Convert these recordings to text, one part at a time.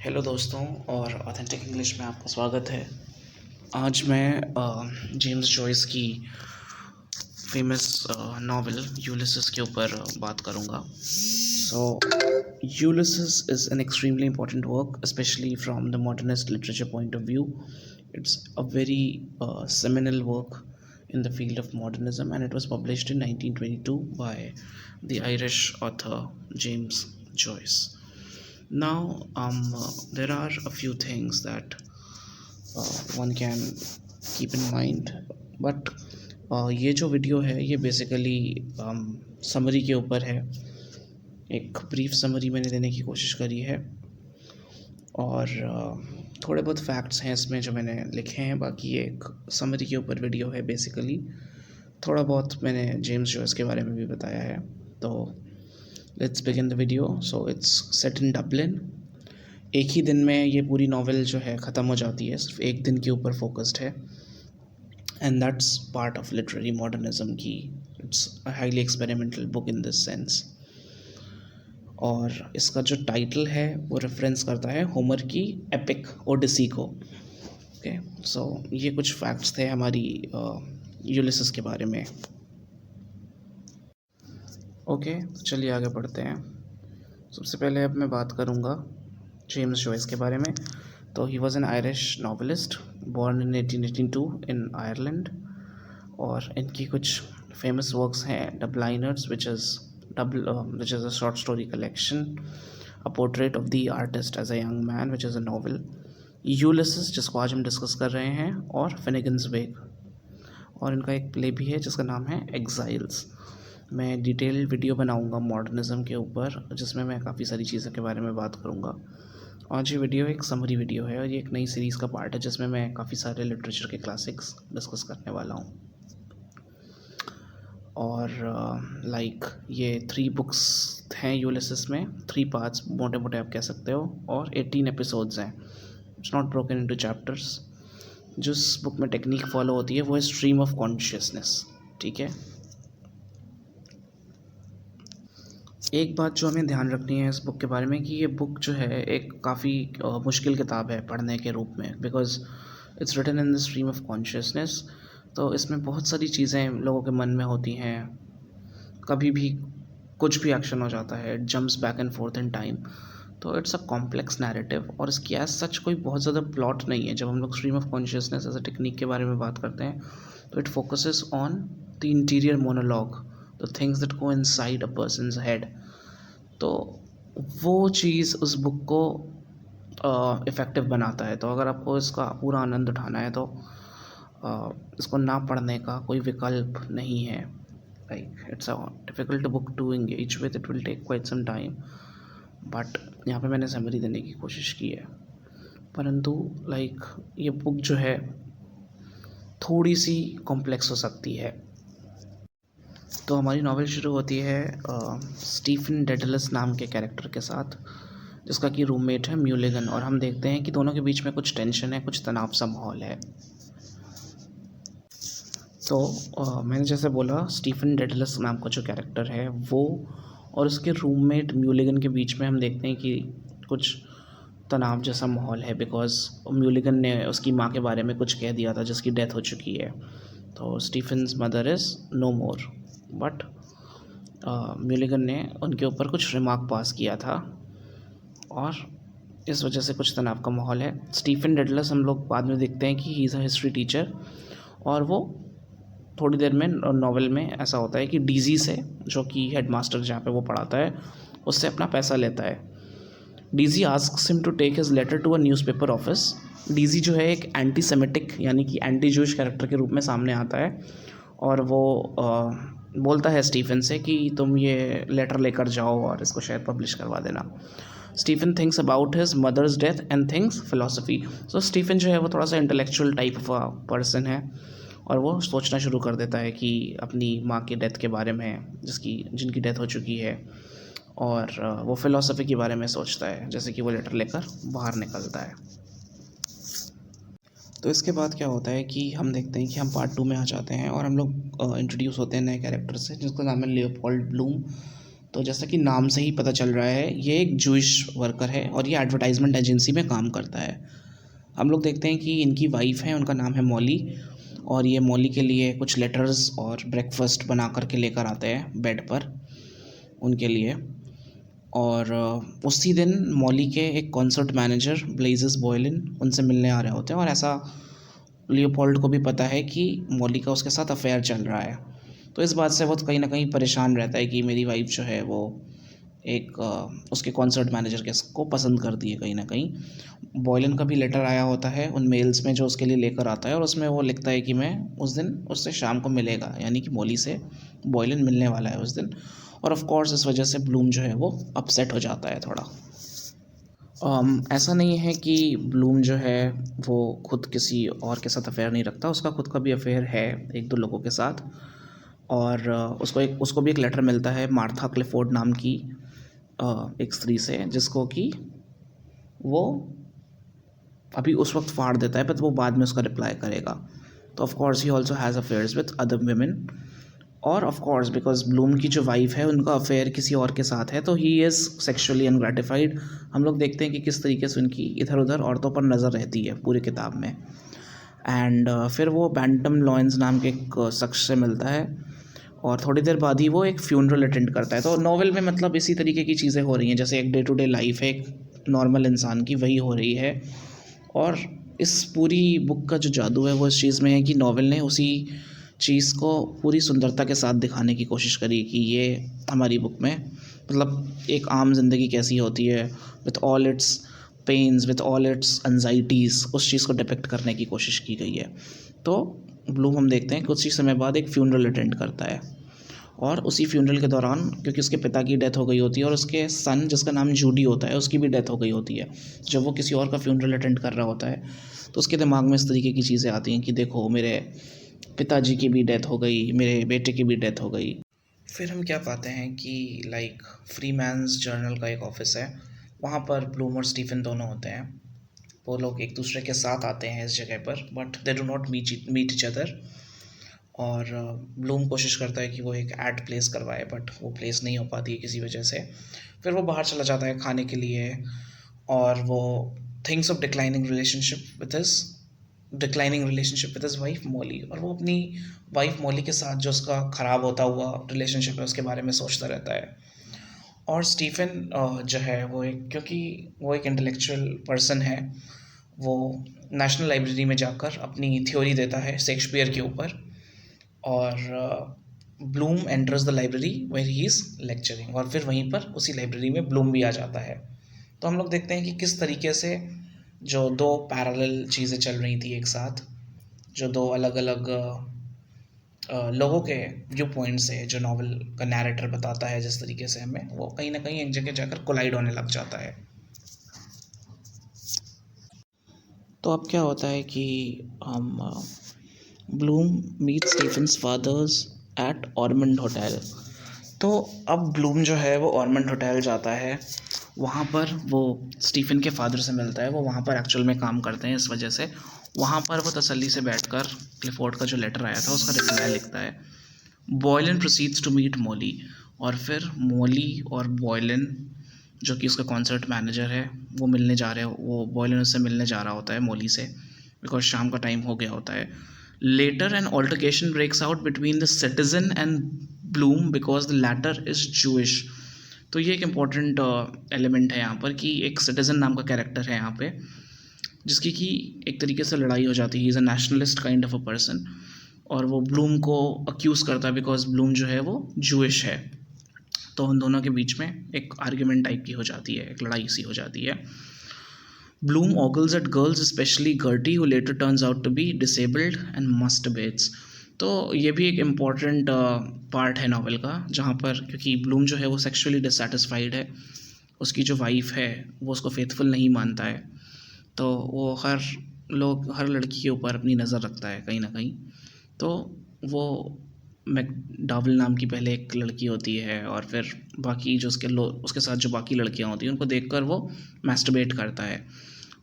Hello दोस्तों और authentic English में आपका स्वागत है। आज मैं जेम्स जॉयस की फेमस नावल यूलिसिस के ऊपर बात करूँगा। So Ulysses is an extremely important work, especially from the modernist literature point of view. It's a very seminal work in the field of modernism, and it was published in 1922 by the Irish author James Joyce. Now, there are a few things that one can keep in mind, but ये जो video है ये basically summary के ऊपर है। एक brief summary मैंने देने की कोशिश करी है और थोड़े बहुत फैक्ट्स हैं इसमें जो मैंने लिखे हैं। बाकी ये एक समरी के ऊपर वीडियो है। बेसिकली थोड़ा बहुत मैंने जेम्स जॉयस के बारे में भी बताया है। तो let's begin the video. So it's set in Dublin. एक ही दिन में ये पूरी नावल जो है ख़त्म हो जाती है, सिर्फ एक दिन के ऊपर फोकस्ड है। And that's part of literary modernism की it's a highly experimental book in this sense. और इसका जो टाइटल है वो रेफरेंस करता है होमर की एपिक ओडिसी को। ओके, सो ये कुछ फैक्ट्स थे हमारी यूलिसिस के बारे में। ओके, चलिए आगे बढ़ते हैं। सबसे पहले अब मैं बात करूँगा जेम्स जॉयस के बारे में। तो he was an Irish novelist born in 1882 in Ireland. और इनकी कुछ फेमस वर्क्स हैं Dubliners which is a short story collection, a portrait of the artist as a young man which is a novel, Ulysses जिसको आज हम discuss कर रहे हैं, और फिनिगन्स वेग। और इनका एक प्ले भी है जिसका नाम है एग्जाइल्स। मैं डिटेल वीडियो बनाऊंगा मॉडर्निज्म के ऊपर जिसमें मैं काफ़ी सारी चीज़ों के बारे में बात करूंगा। आज ये वीडियो एक समरी वीडियो है और ये एक नई सीरीज़ का पार्ट है जिसमें मैं काफ़ी सारे लिटरेचर के क्लासिक्स डिस्कस करने वाला हूँ। और ये 3 बुक्स हैं यूलिसिस में, 3 पार्ट्स मोटे मोटे आप कह सकते हो, और 18 एपिसोड्स हैं। It's not broken into chapters. जिस बुक में टेक्निक फॉलो होती है वो है स्ट्रीम ऑफ कॉन्शियसनेस। ठीक है, एक बात जो हमें ध्यान रखनी है इस बुक के बारे में कि ये बुक जो है एक काफ़ी मुश्किल किताब है पढ़ने के रूप में, because it's written in the stream of consciousness. तो इसमें बहुत सारी चीज़ें लोगों के मन में होती हैं, कभी भी कुछ भी एक्शन हो जाता है, it jumps back and forth in time. तो इट्स अ कॉम्प्लेक्स नैरेटिव और इसकी एज सच कोई बहुत ज़्यादा प्लॉट नहीं है। जब हम लोग stream of consciousness as a technique के बारे में बात करते हैं तो it focuses on the interior monologue, the things that go inside a person's head. तो वो चीज़ उस बुक को इफ़ेक्टिव बनाता है। तो अगर आपको इसका पूरा आनंद उठाना है तो इसको ना पढ़ने का कोई विकल्प नहीं है। Like it's a difficult book to engage with, it will take quite some time, but यहाँ पे मैंने समरी देने की कोशिश की है। परंतु ये बुक जो है थोड़ी सी कॉम्प्लेक्स हो सकती है। तो हमारी नावल शुरू होती है स्टीफन डेडलस नाम के कैरेक्टर के साथ, जिसका कि रूममेट है म्यूलिगन। और हम देखते हैं कि दोनों के बीच में कुछ टेंशन है, कुछ तनाव सा माहौल है। तो मैंने जैसे बोला, स्टीफन डेडलस नाम का जो कैरेक्टर है वो और उसके रूममेट म्यूलिगन के बीच में हम देखते हैं कि कुछ तनाव जैसा माहौल है, बिकॉज म्यूलिगन ने उसकी माँ के बारे में कुछ कह दिया था जिसकी डेथ हो चुकी है। तो Stephen's mother is no more, but Mulligan ने उनके ऊपर कुछ रिमार्क पास किया था और इस वजह से कुछ तनाव का माहौल है। स्टीफन डेडलस हम लोग बाद में देखते हैं कि he is a history teacher, और वो थोड़ी देर में नॉवेल में ऐसा होता है कि डीजी से, जो कि हेडमास्टर जहाँ पे वो पढ़ाता है, उससे अपना पैसा लेता है। Deasy asks him to take his letter to a newspaper office. Deasy जो है एक एंटी सेमेटिक यानी कि एंटी जूश कैरेक्टर के रूप में सामने आता है और वो बोलता है स्टीफन से कि तुम ये लेटर लेकर जाओ और इसको शायद पब्लिश करवा देना। Stephen thinks about his mother's death and thinks philosophy. So Stephen जो है वो थोड़ा सा इंटेलेक्चुअल टाइप ऑफ पर्सन है और वो सोचना शुरू कर देता है कि अपनी माँ की डेथ के बारे में, जिनकी डेथ हो चुकी है, और वो फ़िलॉसफ़ी के बारे में सोचता है, जैसे कि वो लेटर लेकर बाहर निकलता है। तो इसके बाद क्या होता है कि हम देखते हैं कि हम पार्ट 2 में आ जाते हैं और हम लोग इंट्रोड्यूस होते हैं नए कैरेक्टर से, जिसका नाम है लियोपोल्ड ब्लूम। तो जैसा कि नाम से ही पता चल रहा है, ये एक जूइश वर्कर है और ये एडवर्टाइजमेंट एजेंसी में काम करता है। हम लोग देखते हैं कि इनकी वाइफ है, उनका नाम है मॉली, और ये मॉली के लिए कुछ लेटर्स और ब्रेकफास्ट बना करके लेकर आते हैं बेड पर उनके लिए। और उसी दिन मॉली के एक कॉन्सर्ट मैनेजर ब्लेजेस बॉयलिन उनसे मिलने आ रहे होते हैं, और ऐसा लियोपोल्ड को भी पता है कि मॉली का उसके साथ अफेयर चल रहा है। तो इस बात से वो कहीं ना कहीं परेशान रहता है कि मेरी वाइफ जो है वो एक उसके कॉन्सर्ट मैनेजर के को पसंद करती है कहीं ना कहीं। बॉयलन का भी लेटर आया होता है उन मेल्स में जो उसके लिए लेकर आता है, और उसमें वो लिखता है कि मैं उस दिन उससे शाम को मिलेगा, यानी कि मॉली से बॉयलन मिलने वाला है उस दिन। और ऑफ कोर्स इस वजह से ब्लूम जो है वो अपसेट हो जाता है थोड़ा। ऐसा नहीं है कि ब्लूम जो है वो खुद किसी और के साथ अफेयर नहीं रखता, उसका खुद का भी अफेयर है एक दो लोगों के साथ। और उसको भी एक लेटर मिलता है मार्था क्लिफोर्ड नाम की एक स्त्री से, जिसको कि वो अभी उस वक्त फाड़ देता है, बट वो बाद में उसका रिप्लाई करेगा। तो of course he also has affairs with other women. और ऑफ कोर्स बिकॉज ब्लूम की जो वाइफ है उनका अफेयर किसी और के साथ है, तो ही इज़ सेक्सुअली अनग्रेटिफाइड। हम लोग देखते हैं कि किस तरीके से उनकी इधर उधर औरतों पर नज़र रहती है पूरी किताब में। एंड फिर वो बैंटम लॉयंस नाम के एक शख्स से मिलता है, और थोड़ी देर बाद ही वो एक फ्यूनरल अटेंड करता है। तो नॉवेल में मतलब इसी तरीके की चीज़ें हो रही हैं, जैसे एक डे टू डे लाइफ है एक नॉर्मल इंसान की, वही हो रही है। और इस पूरी बुक का जो जादू है वो इस चीज़ में है कि नॉवेल ने उसी चीज़ को पूरी सुंदरता के साथ दिखाने की कोशिश करी कि ये हमारी बुक में मतलब एक आम ज़िंदगी कैसी होती है, with all its pains, with all its anxieties, उस चीज़ को डिपिक्ट करने की कोशिश की गई है। तो ब्लूम हम देखते हैं कुछ ही समय बाद एक फ्यूनरल अटेंड करता है, और उसी फ्यूनरल के दौरान क्योंकि उसके पिता की डेथ हो गई होती है और उसके सन जिसका नाम जूडी होता है उसकी भी डेथ हो गई होती है, जब वो किसी और का फ्यूनरल अटेंड कर रहा होता है, तो उसके दिमाग में इस तरीके की चीज़ें आती हैं कि देखो मेरे पिताजी की भी डेथ हो गई, मेरे बेटे की भी डेथ हो गई। फिर हम क्या पाते हैं कि लाइक फ्री मैन्स जर्नल का एक ऑफिस है, वहाँ पर ब्लूम और स्टीफन दोनों होते हैं। वो लोग एक दूसरे के साथ आते हैं इस जगह पर, but they do not meet each other. और ब्लूम कोशिश करता है कि वो एक ऐड प्लेस करवाए, बट वो प्लेस नहीं हो पाती है किसी वजह से। फिर वो बाहर चला जाता है खाने के लिए, और वो things of declining relationship with his wife Molly, और वो अपनी वाइफ मॉली के साथ जो उसका ख़राब होता हुआ रिलेशनशिप है उसके बारे में सोचता रहता है। और स्टीफन जो है वो क्योंकि वो एक इंटेलेक्चुअल पर्सन है, वो नेशनल लाइब्रेरी में जाकर अपनी थ्योरी देता है शेक्सपियर के ऊपर। और Bloom enters the library where he is lecturing, और फिर वहीं पर उसी लाइब्रेरी में ब्लूम भी आ जाता है। तो हम लोग देखते हैं कि किस तरीके से जो दो पैरेलल चीज़ें चल रही थी एक साथ, जो दो अलग अलग लोगों के व्यू पॉइंट से जो नावल का नैरेटर बताता है, जिस तरीके से हमें वो कहीं ना कहीं एक जगह जाकर कोलाइड होने लग जाता है। तो अब क्या होता है कि हम Bloom meet Stephen's father's at Ormond hotel. तो अब ब्लूम जो है वो ऑर्मंड होटल जाता है, वहाँ पर वो स्टीफन के फादर से मिलता है। वो वहाँ पर एक्चुअल में काम करते हैं, इस वजह से वहाँ पर वो तसल्ली से बैठकर क्लिफोर्ड का जो लेटर आया था उसका रिप्लाई लिखता है। Boylan proceeds to meet Molly, और फिर मॉली और बॉयलन जो कि उसका कॉन्सर्ट मैनेजर है वो मिलने जा रहे हो, वो बॉयलन उससे मिलने जा रहा होता है मॉली से, बिकॉज शाम का टाइम हो गया होता है। Later an altercation breaks out between the citizen and Bloom because the latter is Jewish. तो ये एक इम्पॉर्टेंट एलिमेंट है यहाँ पर कि एक सिटीज़न नाम का कैरेक्टर है यहाँ पे, जिसकी कि एक तरीके से लड़ाई हो जाती है। He is a nationalist kind of a person, और वो ब्लूम को अक्यूज़ करता है बिकॉज ब्लूम जो है वो जूइश है। तो उन दोनों के बीच में एक आर्ग्यूमेंट टाइप की हो जाती है, एक लड़ाई सी हो जाती है। Bloom ogles at girls, especially Gertie, who later turns out to be disabled and masturbates. तो ये भी एक इम्पॉर्टेंट पार्ट है नावल का, जहाँ पर क्योंकि ब्लूम जो है वो सेक्सुअली डिससेटिस्फाइड है, उसकी जो वाइफ है वो उसको फेथफुल नहीं मानता है, तो वो हर लड़की के ऊपर अपनी नज़र रखता है कहीं ना कहीं। तो वो मैकडॉवल नाम की पहले एक लड़की होती है, और फिर बाकी जो उसके साथ जो बाकी लड़कियां होती हैं उनको देखकर वो मैस्टरबेट करता है,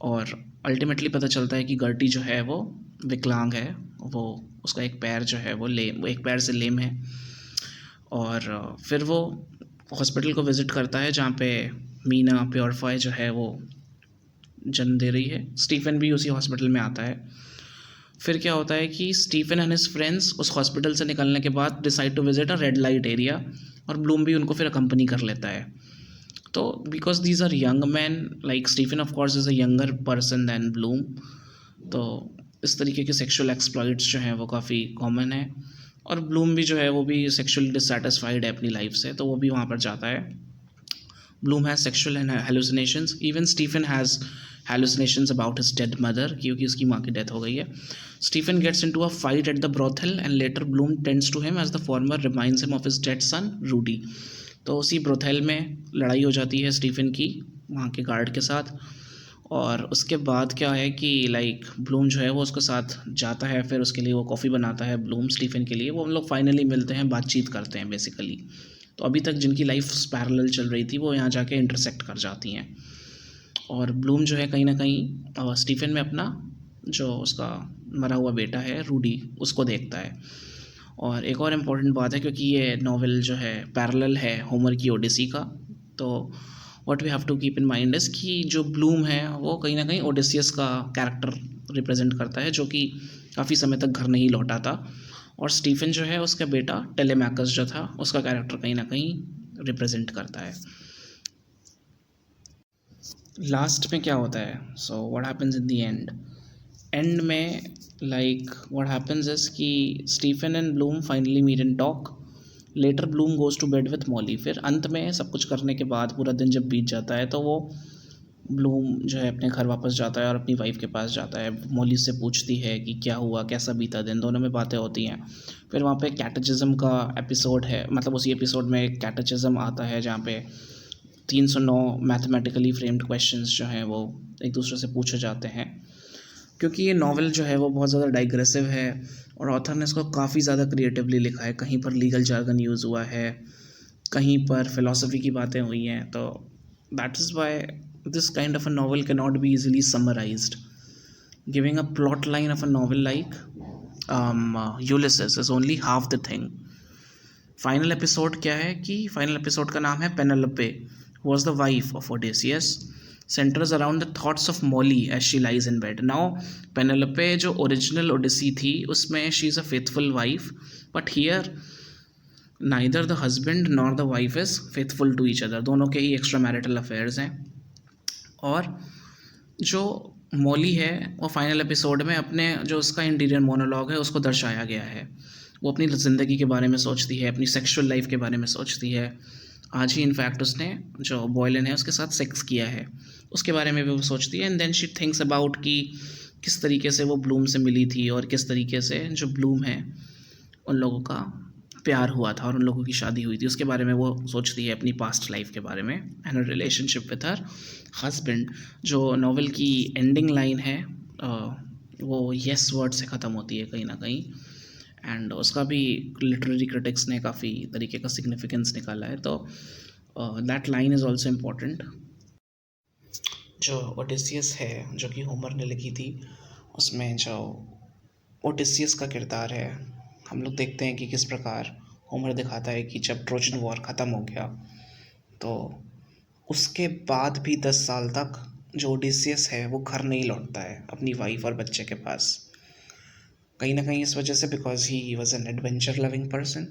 और अल्टीमेटली पता चलता है कि गर्टी जो है वो विकलांग है, वो उसका एक पैर जो है वो एक पैर से लेम है। और फिर वो हॉस्पिटल को विज़िट करता है जहाँ पे मीना प्योरफाई जो है वो जन्म दे रही है। स्टीफन भी उसी हॉस्पिटल में आता है। फिर क्या होता है कि स्टीफन एंड हिज फ्रेंड्स उस हॉस्पिटल से निकलने के बाद decide to visit a red light area, और ब्लूम भी उनको फिर अकम्पनी कर लेता है। तो because these are young man, like Stephen of course is a younger person than Bloom, तो इस तरीके के सेक्सुअल एक्सप्लॉइट्स जो हैं वो काफ़ी कॉमन है। और ब्लूम भी जो है वो भी सेक्सुअली डिससेटिस्फाइड है अपनी लाइफ से, तो वो भी वहाँ पर जाता है। Bloom has sexual hallucinations, even Stephen has hallucinations about his dead mother, क्योंकि उसकी माँ की डेथ हो गई है। Stephen gets into a fight at the brothel and later Bloom tends to him as the former reminds him of his dead son Rudy। तो उसी brothel में लड़ाई हो जाती है स्टीफन की वहाँ के गार्ड के साथ, और उसके बाद क्या है कि लाइक ब्लूम जो है वो उसके साथ जाता है, फिर उसके लिए वो कॉफ़ी बनाता है ब्लूम स्टीफन के लिए। वो हम लोग फाइनली मिलते हैं, बातचीत करते हैं बेसिकली। तो अभी तक जिनकी लाइफ पैरेलल चल रही थी वो यहाँ जाके इंटरसेक्ट कर जाती हैं, और ब्लूम जो है कहीं ना कहीं स्टीफन में अपना जो उसका मरा हुआ बेटा है रूडी उसको देखता है। और एक और इम्पॉर्टेंट बात है, क्योंकि ये नावल जो है पैरेलल है होमर की ओडिसी का, तो what we have to keep in mind is कि जो ब्लूम है वो कहीं ना कहीं ओडिसियस का कैरेक्टर रिप्रेजेंट करता है, जो कि काफ़ी समय तक घर नहीं लौटा था। और स्टीफन जो है उसका बेटा टेलेमैकस जो था उसका कैरेक्टर कहीं ना कहीं रिप्रेजेंट करता है। लास्ट में क्या होता है, so what happens in the end में लाइक व्हाट हैपेंस इज कि Stephen and Bloom finally meet and talk. Later Bloom goes to bed with Molly. फिर अंत में सब कुछ करने के बाद पूरा दिन जब बीत जाता है तो वो ब्लूम जो है अपने घर वापस जाता है और अपनी वाइफ के पास जाता है। मॉली से पूछती है कि क्या हुआ, कैसा बीता दिन, दोनों में बातें होती हैं। फिर वहाँ पे कैटेचिज्म का एपिसोड है, मतलब उसी एपिसोड में एक कैटेचिज्म आता है जहाँ पे 309 मैथमेटिकली फ्रेम्ड क्वेश्चंस जो हैं वो एक दूसरे से पूछे जाते हैं। क्योंकि ये नावल जो है वो बहुत ज़्यादा डाइग्रेसिव है और ऑथर ने इसको काफ़ी ज़्यादा क्रिएटिवली लिखा है। कहीं पर लीगल जार्गन यूज़ हुआ है, कहीं पर फिलॉसफी की बातें हुई हैं, तो that is why this kind of a novel can not be easily summarised. Giving a plot line of a novel like Ulysses is only half the thing. Final episode क्या है कि फाइनल एपिसोड का नाम है Penelope was the wife of Odysseus, centers around the thoughts of Molly as she lies in bed. Now Penelope जो original Odissi थी उसमें she is a faithful wife, but here neither the husband nor the wife is faithful to each other. दोनों के ही extra marital affairs हैं। और जो Molly है वो फाइनल एपिसोड में अपने जो उसका इंटीरियर मोनोलॉग है उसको दर्शाया गया है। वो अपनी ज़िंदगी के बारे में सोचती है, अपनी सेक्सुअल लाइफ के बारे में सोचती है। आज ही इनफैक्ट उसने जो बॉयलन है उसके साथ सेक्स किया है, उसके बारे में भी वो सोचती है। And then she thinks about कि किस तरीके से वो ब्लूम से मिली थी और किस तरीके से जो ब्लूम है उन लोगों का प्यार हुआ था और उन लोगों की शादी हुई थी, उसके बारे में वो सोचती है, अपनी पास्ट लाइफ के बारे में and relationship with her husband. जो नावल की एंडिंग लाइन है वो येस वर्ड से ख़त्म होती है कहीं ना कहीं, एंड उसका भी लिटरेरी क्रिटिक्स ने काफ़ी तरीके का सिग्निफिकेंस निकाला है। तो that line is also important. जो ओडिसियस है जो कि होमर ने लिखी थी, उसमें जो ओडिसियस का किरदार है हम लोग देखते हैं कि किस प्रकार होमर दिखाता है कि जब ट्रोजन वॉर ख़त्म हो गया तो उसके बाद भी 10 साल तक जो ओडिसियस है वो घर नहीं लौटता है अपनी वाइफ और बच्चे के पास। कहीं ना कहीं इस वजह से because he was an adventure loving person.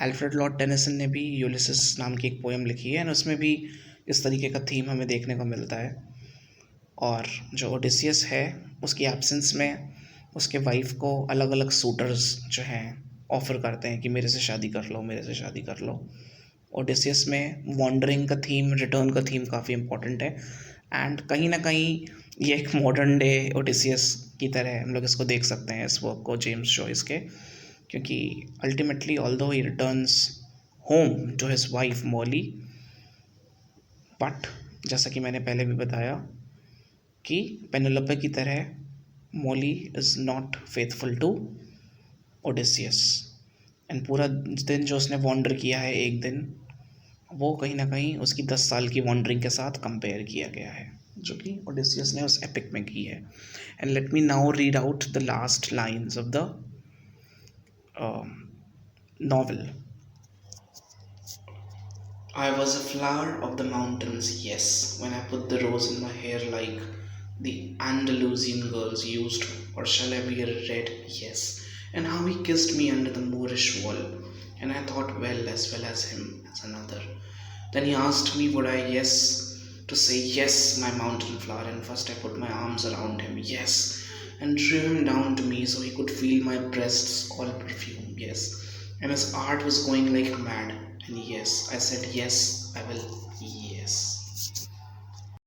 Alfred Lord Tennyson ने भी यूलिसिस नाम की एक पोएम लिखी है और उसमें भी इस तरीके का थीम हमें देखने को मिलता है। और जो ओडिसियस है उसकी एब्सेंस में उसके वाइफ को अलग अलग सूटर्स जो हैं ऑफ़र करते हैं कि मेरे से शादी कर लो, मेरे से शादी कर लो। ओडिसियस में वॉन्डरिंग का थीम, रिटर्न का थीम काफ़ी इंपॉर्टेंट है। एंड कहीं ना कहीं ये एक मॉडर्न डे ओडिसियस की तरह हम लोग इसको देख सकते हैं इस वर्क को जेम्स जॉयस के, क्योंकि ultimately although he returns home to his wife Molly, but जैसा कि मैंने पहले भी बताया कि पेनेलोपे की तरह Molly is not faithful to Odysseus. And पूरा दिन जो उसने वॉन्डर किया है एक दिन, वो कहीं ना कहीं उसकी 10 साल की वॉन्डरिंग के साथ कंपेयर किया गया है जो कि ओडिसियस ने उस एपिक में की है। And let me now read out the last lines of the novel. I was a flower of the mountains, yes, when I put the rose in my hair like the Andalusian girls used, or shall I be a red, yes, and how he kissed me under the Moorish wall, and I thought well as him as another. Then he asked me would I yes to say yes, my mountain flower, and first I put my arms around him, yes, and drew him down to me so he could feel my breasts all perfume, yes, and his heart was going like mad, and yes, I said yes, I will, yes.